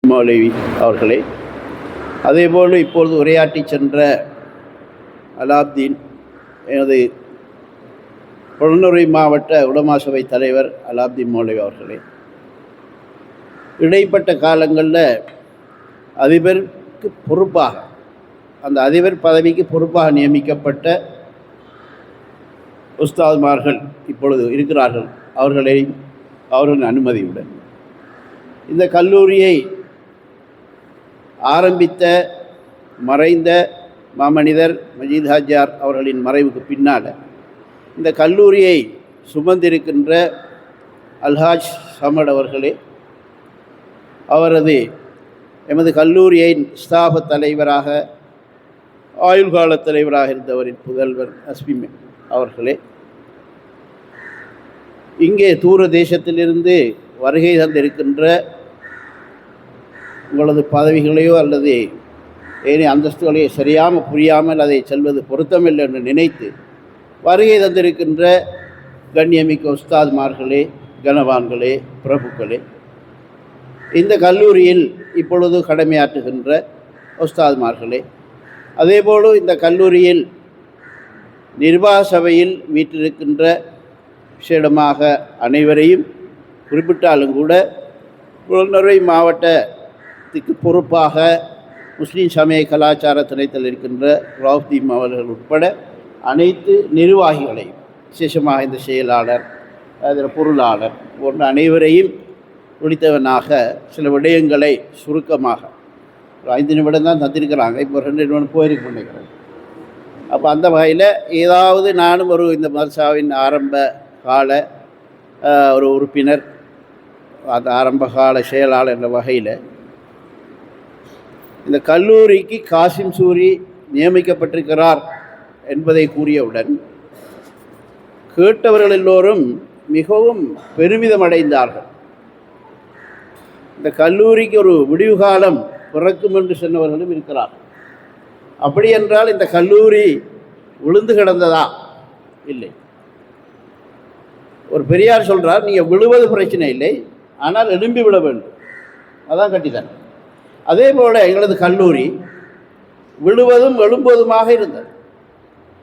மௌலவி அவர்களே, அதேபோல் இப்பொழுது உரையாற்றி சென்ற அலாப்தீன், எனது புலனறுவை மாவட்ட உலமா சபை தலைவர் அலாப்தீன் மௌலவி அவர்களே, இடைப்பட்ட காலங்களில் அதிபருக்கு பொறுப்பாக, அந்த அதிபர் பதவிக்கு பொறுப்பாக நியமிக்கப்பட்ட உஸ்தாத்மார்கள் இப்பொழுது இருக்கிறார்கள். அவர்களின் அனுமதியுடன் இந்த கல்லூரியை ஆரம்பித்த மறைந்த மாமனிதர் மஜீத் ஹாஜியார் அவர்களின் மறைவுக்கு பின்னால் இந்த கல்லூரியை சுமந்திருக்கின்ற அல்ஹாஜ் சமட் அவர்களே, அவரது எமது கல்லூரியின் ஸ்தாப தலைவராக, ஆயுள்கால தலைவராக இருந்தவரின் புதல்வர் அஸ்மி அவர்களே, இங்கே தூர தேசத்திலிருந்து வருகை தந்திருக்கின்ற உங்களது பதவிகளையோ அல்லது ஏனைய அந்தஸ்துகளையோ சரியாமல் புரியாமல் அதை செல்வது பொருத்தமில்லை என்று நினைத்து வருகை தந்திருக்கின்ற கண்ணியமிக்க உஸ்தாத்மார்களே, கனவான்களே, பிரபுக்களே, இந்த கல்லூரியில் இப்பொழுது கடமையாற்றுகின்ற உஸ்தாத்மார்களே, அதேபோல் இந்த கல்லூரியில் நிர்வாக சபையில் வீற்றிருக்கின்ற விசேடமாக அனைவரையும் குறிப்பிட்டாலும் கூட புலனறுவை மாவட்டத்துக்கு பொறுப்பாக முஸ்லீம் சமய கலாச்சார துணைத்தில் இருக்கின்ற ரவுஃதீம் அவர்கள் உட்பட அனைத்து நிர்வாகிகளையும், விசேஷமாக இந்த செயலாளர், அதில் பொருளாளர் போன்ற அனைவரையும் ஒழித்தவனாக சில விடயங்களை சுருக்கமாக ஒரு 5 நிமிடம் தான் தந்திருக்கிறாங்க. இப்போ 2 நிமிடம் போயிருக்கு நினைக்கிறேன். அப்போ அந்த வகையில் ஏதாவது நானும் இந்த மதரசாவின் ஆரம்ப கால ஒரு உறுப்பினர், அந்த ஆரம்பகால செயலாளர் என்ற வகையில் இந்த கல்லூரிக்கு காசிம் சூரி நியமிக்கப்பட்டிருக்கிறார் என்பதை கூறியவுடன் கேட்டவர்கள் எல்லோரும் மிகவும் பெருமிதம் அடைந்தார்கள். இந்த கல்லூரிக்கு ஒரு விடிவு காலம் பிறக்கும் என்று சொன்னவர்களும் இருக்கிறார். அப்படி என்றால் இந்த கல்லூரி விழுந்து கிடந்ததா? இல்லை. ஒரு பெரியார் சொல்கிறார், நீங்கள் விழுவது பிரச்சனை இல்லை, ஆனால் எழும்பி விட வேண்டும், அதான் கட்டித்தனம். அதே போல் எங்களது கல்லூரி விழுவதும் எழும்புவதுமாக இருந்தது.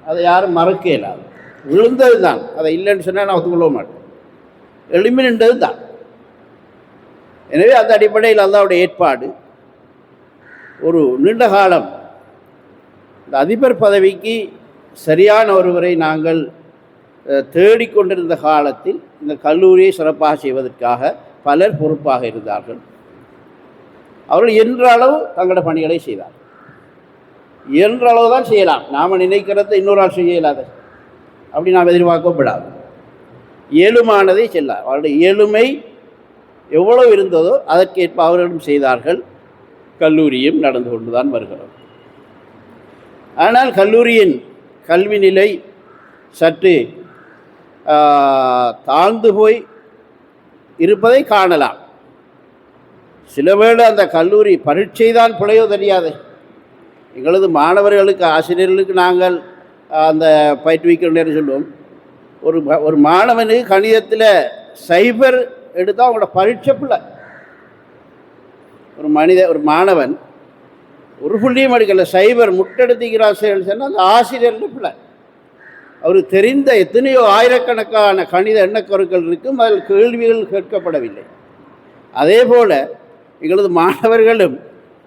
அதை யாரும் மறக்க இயலாது. விழுந்தது தான், அதை இல்லைன்னு சொன்னால் நான் ஒத்துக்கொள்ள மாட்டேன். எழும்பி நின்றது தான். எனவே அந்த அடிப்படையில் அல்லாஹ்வுடைய ஏற்பாடு ஒரு நீண்ட காலம் இந்த அதிபர் பதவிக்கு சரியான ஒருவரை நாங்கள் தேடிக்கொண்டிருந்த காலத்தில் இந்த கல்லூரியை சிறப்பாக செய்வதற்காக பலர் பொறுப்பாக இருந்தார்கள். அவர்கள் இயன்ற அளவு தங்களோட பணிகளை செய்தார். இயன்ற அளவு தான் செய்யலாம். நாம் நினைக்கிறத இன்னொரு ஆள் செய்ய இயலாது, அப்படி நாம் எதிர்பார்க்கப்படாது. இயலுமானதை செல்லார். அவருடைய இயலுமை எவ்வளவு இருந்ததோ அதற்கேற்ப அவர்களும் செய்தார்கள். கல்லூரியும் நடந்து கொண்டு தான் வருகிறோம். ஆனால் கல்லூரியின் கல்வி நிலை சற்று தாழ்ந்து போய் இருப்பதை காணலாம். சில வேளை அந்த கல்லூரி பரீட்சை தான் பிழையோ தெரியாது. எங்களது மாணவர்களுக்கு, ஆசிரியர்களுக்கு நாங்கள் அந்த பயிற்றுவிக்கிறோம் சொல்லுவோம். ஒரு மாணவனுக்கு கணிதத்தில் 0 எடுத்தால் அவங்களோட பரீட்சை பிள்ளை. ஒரு மாணவன் ஒரு புள்ளியும் எடுக்கல, 0 முட்டெடுத்துக்கிறார் சொன்னால் அந்த ஆசிரியர்கள் பிள்ளை. அவருக்கு தெரிந்த எத்தனையோ ஆயிரக்கணக்கான கணித எண்ணக்கருக்கள் இருக்கும், அதில் கேள்விகள் கேட்கப்படவில்லை. அதே போல் எங்களது மாணவர்களும்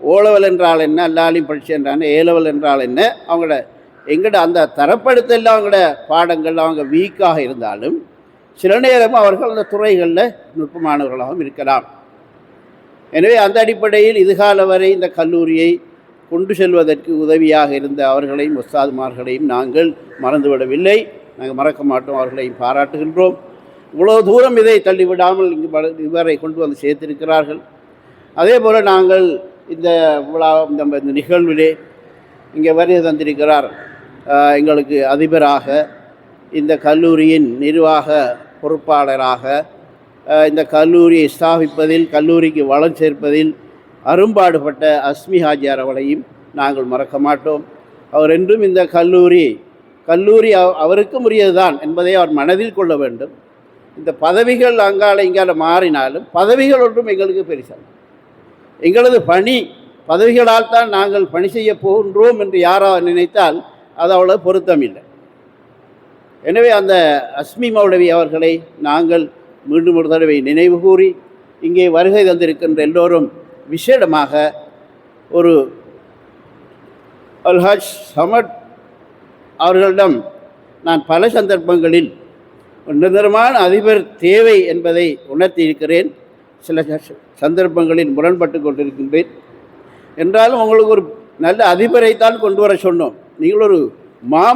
ஓலவல் என்றால் என்ன, அல்லாலையும் பரீட்சை என்றால் ஏலவல் என்றால் என்ன, அவங்களோட எங்கள்ட அந்த தரப்படுத்தல அவங்களோட பாடங்கள் அவங்க வீக்காக இருந்தாலும் சில நேரம் அவர்கள் அந்த துறைகளில் நுட்பமானவர்களாகவும் இருக்கலாம். எனவே அந்த அடிப்படையில் இதுகால வரை இந்த கல்லூரியை கொண்டு செல்வதற்கு உதவியாக இருந்த அவர்களையும் உஸ்தாதுமார்களையும் நாங்கள் மறந்துவிடவில்லை. நாங்கள் மறக்க மாட்டோம், அவர்களையும் பாராட்டுகின்றோம். இவ்வளோ தூரம் இதை தள்ளிவிடாமல் இவரை கொண்டு வந்து சேர்த்திருக்கிறார்கள். அதே போல் நாங்கள் இந்த விழா இந்த நிகழ்விலே இங்கே வருகை தந்திருக்கிறார் எங்களுக்கு அதிபராக, இந்த கல்லூரியின் நிர்வாக பொறுப்பாளராக, இந்த கல்லூரியை ஸ்தாபிப்பதில், கல்லூரிக்கு வளம் சேர்ப்பதில் அரும்பாடுபட்ட அஸ்மி ஹாஜியார் அவளையும் நாங்கள் மறக்க மாட்டோம். அவர் என்றும் இந்த கல்லூரி அவருக்கும் உரியதுதான் என்பதை அவர் மனதில் கொள்ள வேண்டும். இந்த பதவிகள் அங்கால இங்கால மாறினாலும் பதவிகள் ஒன்றும் எங்களுக்கு பெருசாக எங்களது பணி பதவிகளால் தான் நாங்கள் பணி செய்ய போகின்றோம் என்று யாராவது நினைத்தால் அது அவ்வளவு பொருத்தம் இல்லை. எனவே அந்த அஸ்மி மௌலவி அவர்களை நாங்கள் மீண்டும் ஒரு தடவை நினைவு கூறி இங்கே வருகை தந்திருக்கின்ற எல்லோரும் விசேடமாக ஒரு அல்ஹாஜ் சமட் அவர்களிடம் நான் பல சந்தர்ப்பங்களில் நிரந்தரமான அதிபர் தேவை என்பதை உணர்த்தியிருக்கிறேன். சில சந்தர்ப்பங்களில் முரண்பட்டு கொண்டிருக்கின்றேன். என்றாலும் உங்களுக்கு ஒரு நல்ல அதிபரைத்தான் கொண்டு வர சொன்னோம். நீங்கள் ஒரு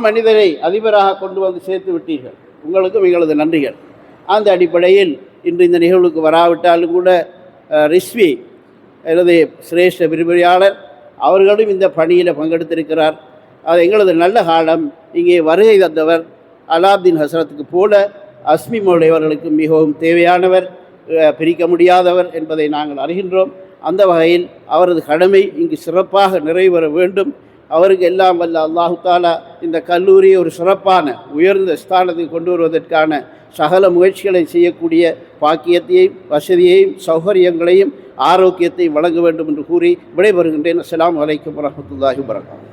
மனிதரை அதிபராக கொண்டு வந்து சேர்த்து விட்டீர்கள். உங்களுக்கும் எங்களது நன்றிகள். அந்த அடிப்படையில் இன்று இந்த நிகழ்வுக்கு வராவிட்டாலும் கூட ரிஸ்வி எனது சிரேஷ்ட விரிவுரையாளர் அவர்களும் இந்த பணியில் பங்கெடுத்திருக்கிறார். அது எங்களது நல்ல காலம். இங்கே வருகை தந்தவர் அலாவுதீன் ஹசரத்துக்கு போல அஸ்மி மௌலவி அவர்களுக்கு மிகவும் தேவையானவர், பிரிக்க முடியாதவர் என்பதை நாங்கள் அறிகின்றோம். அந்த வகையில் அவரது கடமை இங்கு சிறப்பாக நிறைவேற வேண்டும். அவருக்கு எல்லாம் வல்ல அல்லாஹு தாலா இந்த கல்லூரியை ஒரு சிறப்பான உயர்ந்த ஸ்தானத்துக்கு கொண்டு வருவதற்கான சகல முயற்சிகளை செய்யக்கூடிய பாக்கியத்தையும் வசதியையும் சௌகரியங்களையும் ஆரோக்கியத்தையும் வழங்க வேண்டும் என்று கூறி விடைபெறுகின்றேன். அஸ்ஸலாமு அலைக்கும் வரஹ்மத்துல்லாஹி வபரகாத்துஹு.